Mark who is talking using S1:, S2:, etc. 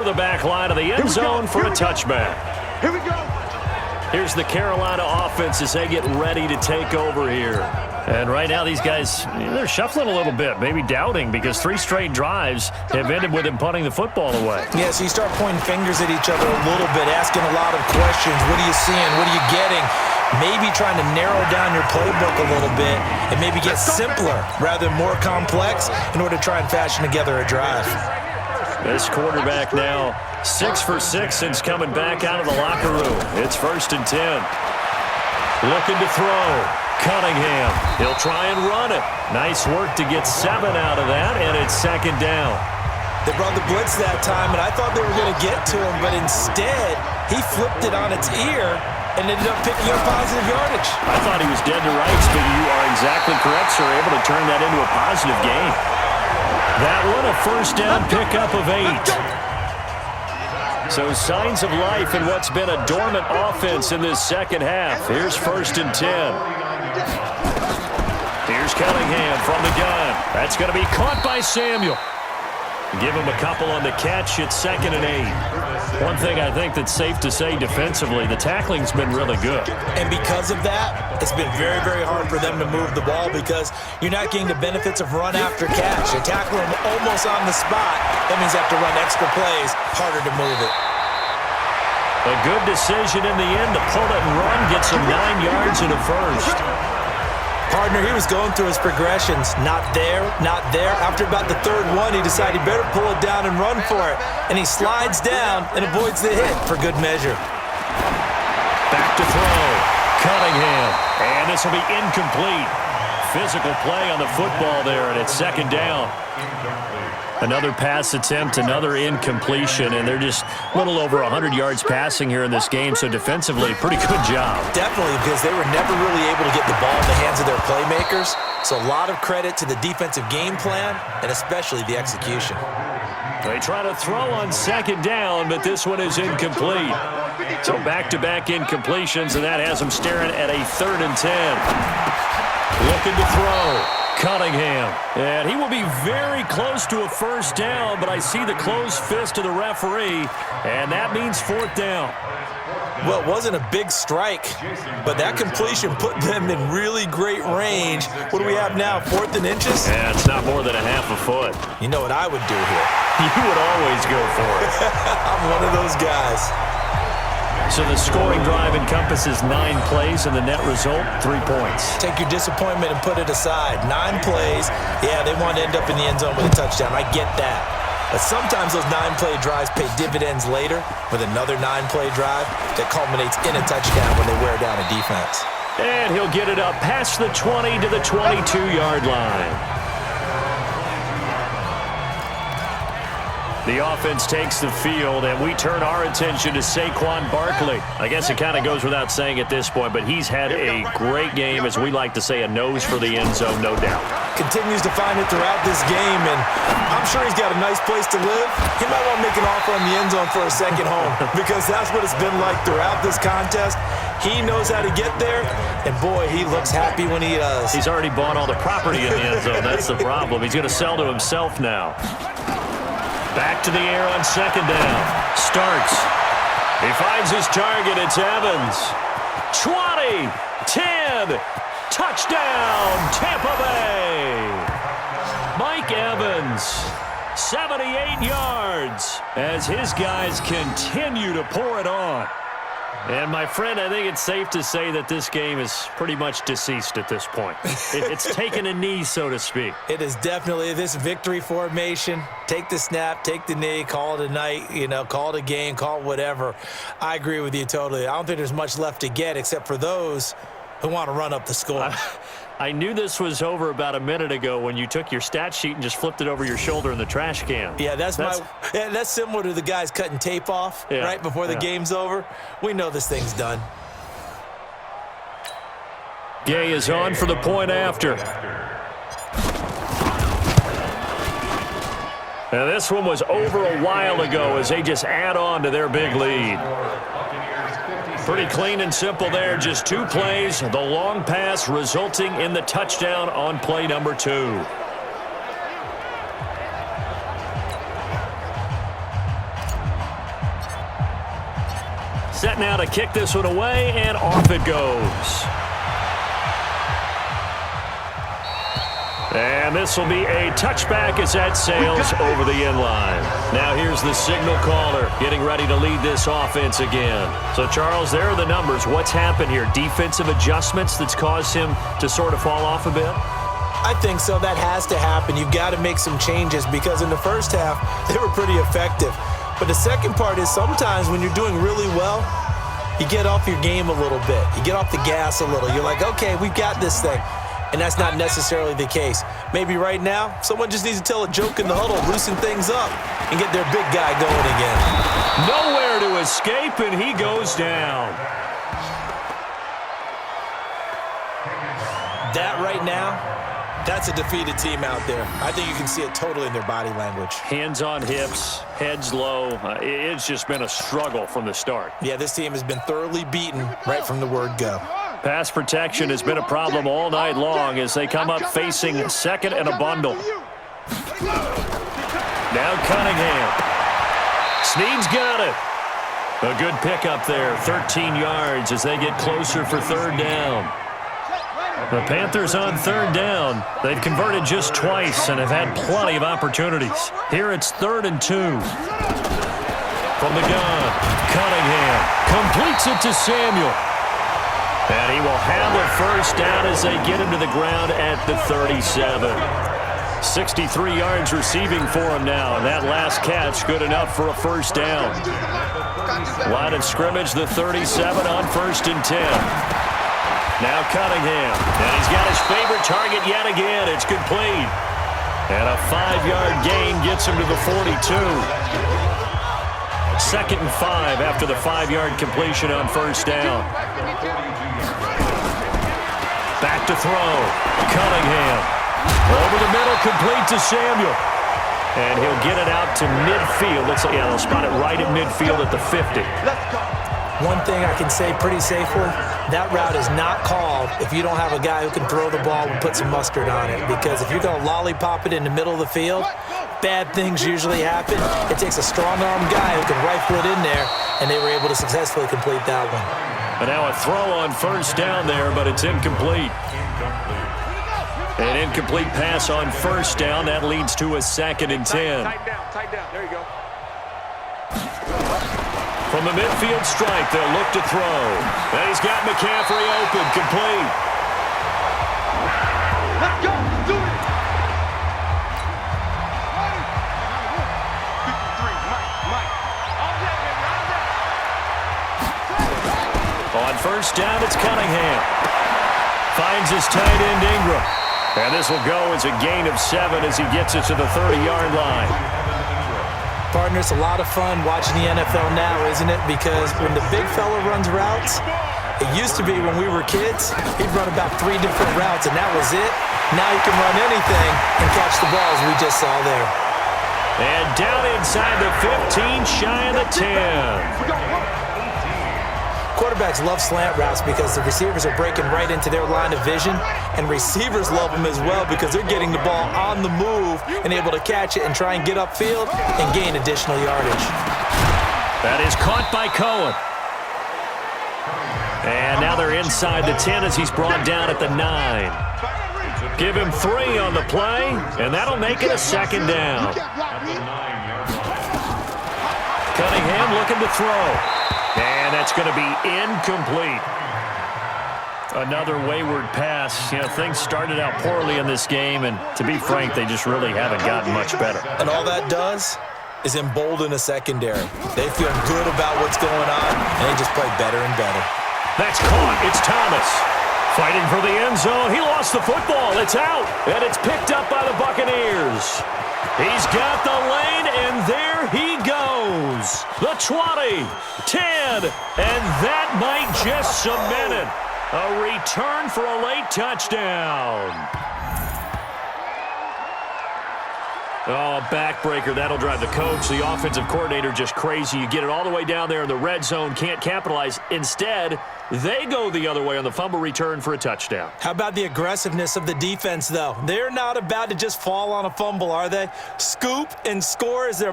S1: The back line of the end zone for a touchback.
S2: Here we go.
S1: Here's the Carolina offense as they get ready to take over here. And right now these guys, they're shuffling a little bit, maybe doubting, because 3 straight drives have ended with them punting the football away.
S3: Yeah, so you start pointing fingers at each other a little bit, asking a lot of questions. What are you seeing? What are you getting? Maybe trying to narrow down your playbook a little bit and maybe get simpler rather than more complex in order to try and fashion together a drive.
S1: This quarterback now 6 for 6 since coming back out of the locker room. It's 1st and 10. Looking to throw. Cunningham. He'll try and run it. Nice work to get 7 out of that, and it's 2nd down.
S3: They brought the blitz that time, and I thought they were going to get to him, but instead he flipped it on its ear and ended up picking up positive yardage.
S1: I thought he was dead to rights, but you are exactly correct, sir. Able to turn that into a positive gain. That one a 1st down pickup of 8. So signs of life in what's been a dormant offense in this second half. Here's 1st and 10. Here's Cunningham from the gun. That's going to be caught by Samuel. Give him a couple on the catch. It's 2nd and 8. One thing I think that's safe to say defensively, the tackling's been really good.
S3: And because of that, it's been very, very hard for them to move the ball because you're not getting the benefits of run after catch. You tackle them almost on the spot. That means you have to run extra plays, harder to move it.
S1: A good decision in the end to pull it and run, gets him 9 yards and a 1st.
S3: Partner, he was going through his progressions. Not there, not there. After about the 3rd one, he decided he better pull it down and run for it. And he slides down and avoids the hit for good measure.
S1: Back to throw. Cunningham. And this will be incomplete. Physical play on the football there, and it's 2nd down. Another pass attempt, another incompletion, and they're just a little over 100 yards passing here in this game, so defensively, pretty good job.
S3: Definitely, because they were never really able to get the ball in the hands of their playmakers, so a lot of credit to the defensive game plan and especially the execution.
S1: They try to throw on 2nd down, but this one is incomplete. So back-to-back incompletions, and that has them staring at a 3rd and 10. Looking to throw. Cunningham, and he will be very close to a 1st down, but I see the closed fist of the referee, and that means 4th down.
S3: Well, it wasn't a big strike, but that completion put them in really great range. What do we have now, 4th and inches?
S1: Yeah, it's not more than a half a foot.
S3: You know what I would do here?
S1: You would always go for it.
S3: I'm one of those guys.
S1: So the scoring drive encompasses 9 plays, and the net result, 3 points.
S3: Take your disappointment and put it aside. 9 plays, yeah, they want to end up in the end zone with a touchdown. I get that. But sometimes those 9-play drives pay dividends later with another 9-play drive that culminates in a touchdown when they wear down a defense.
S1: And he'll get it up past the 20 to the 22-yard line. The offense takes the field, and we turn our attention to Saquon Barkley. I guess it kind of goes without saying at this point, but he's had a great game, as we like to say, a nose for the end zone, no doubt.
S3: Continues to find it throughout this game, and I'm sure he's got a nice place to live. He might want to make an offer on the end zone for a second home because that's what it's been like throughout this contest. He knows how to get there, and boy, he looks happy when he does.
S1: He's already bought all the property in the end zone. That's the problem. He's going to sell to himself now. Back to the air on 2nd down. Starks. He finds his target. It's Evans. 20, 10, touchdown, Tampa Bay. Mike Evans, 78 yards, as his guys continue to pour it on. And, my friend, I think it's safe to say that this game is pretty much deceased at this point. It's taken a knee, so to speak.
S3: It is definitely this victory formation. Take the snap, take the knee, call it a night, call it a game, call it whatever. I agree with you totally. I don't think there's much left to get except for those who want to run up the score.
S1: I knew this was over about a minute ago when you took your stat sheet and just flipped it over your shoulder in the trash can.
S3: Yeah, that's similar to the guys cutting tape off right before the game's over. We know this thing's done.
S1: Gay is on for the point after. Now this one was over a while ago as they just add on to their big lead. Pretty clean and simple there. Just 2 plays. The long pass resulting in the touchdown on play number 2. Set now to kick this one away, and off it goes. And this will be a touchback as that sails over the end line. Now here's the signal caller getting ready to lead this offense again. So, Charles, there are the numbers. What's happened here? Defensive adjustments that's caused him to sort of fall off a bit?
S3: I think so. That has to happen. You've got to make some changes because in the first half, they were pretty effective. But the second part is sometimes when you're doing really well, you get off your game a little bit. You get off the gas a little. You're like, okay, we've got this thing. And that's not necessarily the case. Maybe right now, someone just needs to tell a joke in the huddle, loosen things up, and get their big guy going again.
S1: Nowhere to escape, and he goes down.
S3: That right now, that's a defeated team out there. I think you can see it totally in their body language.
S1: Hands on hips, heads low. It's just been a struggle from the start.
S3: Yeah, this team has been thoroughly beaten right from the word go.
S1: Pass protection has been a problem all night long as they come up facing second and a bundle. Now Cunningham. Snead's got it. A good pickup there, 13 yards as they get closer for third down. The Panthers on third down. They've converted just twice and have had plenty of opportunities. Here it's 3rd and 2. From the gun, Cunningham completes it to Samuel. And he will have a first down as they get him to the ground at the 37. 63 yards receiving for him now, and that last catch good enough for a first down. Line of scrimmage, the 37 on 1st and 10. Now Cunningham, and he's got his favorite target yet again. It's complete. And a 5-yard gain gets him to the 42. 2nd and 5 after the 5-yard completion on first down. Back to throw. Cunningham. Over the middle, complete to Samuel. And he'll get it out to midfield. Looks like, yeah, they'll spot it right at midfield at the 50.
S3: One thing I can say pretty safely, that route is not called if you don't have a guy who can throw the ball and put some mustard on it. Because if you're going to lollipop it in the middle of the field, bad things usually happen. It takes a strong-arm guy who can rifle it in there, and they were able to successfully complete that one.
S1: And now a throw on first down there, but it's incomplete. An incomplete pass on first down. That leads to a 2nd and 10.
S2: Tight down. There you go.
S1: From the midfield stripe, they'll look to throw. And he's got McCaffrey open, complete.
S2: Let's go. Do it. 53, Mike. All day, baby. All day.
S1: On first down, it's Cunningham. Finds his tight end, Ingram. And this will go as a gain of 7 as he gets it to the 30-yard line.
S3: Partner, it's a lot of fun watching the NFL now, isn't it? Because when the big fella runs routes, it used to be when we were kids, he'd run about 3 different routes, and that was it. Now he can run anything and catch the ball, as we just saw there.
S1: And down inside the 15, shy of the 10.
S3: Quarterbacks love slant routes because the receivers are breaking right into their line of vision, and receivers love them as well because they're getting the ball on the move and able to catch it and try and get upfield and gain additional yardage.
S1: That is caught by Cohen. And now they're inside the 10 as he's brought down at the 9. Give him 3 on the play, and that'll make it a 2nd down. Cunningham looking to throw. And that's going to be incomplete. Another wayward pass. You know, things started out poorly in this game, and to be frank, they just really haven't gotten much better.
S3: And all that does is embolden a secondary. They feel good about what's going on, and they just play better and better.
S1: That's caught. It's Thomas. Fighting for the end zone. He lost the football. It's out, and it's picked up by the Buccaneers. He's got the lane, and there he goes. The 20, 10, and that might just cement it. A return for a late touchdown. Oh, backbreaker. That'll drive the coach, the offensive coordinator, just crazy. You get it all the way down there in the red zone, can't capitalize. Instead, they go the other way on the fumble return for a touchdown.
S3: How about the aggressiveness of the defense, though? They're not about to just fall on a fumble, are they? Scoop and score as their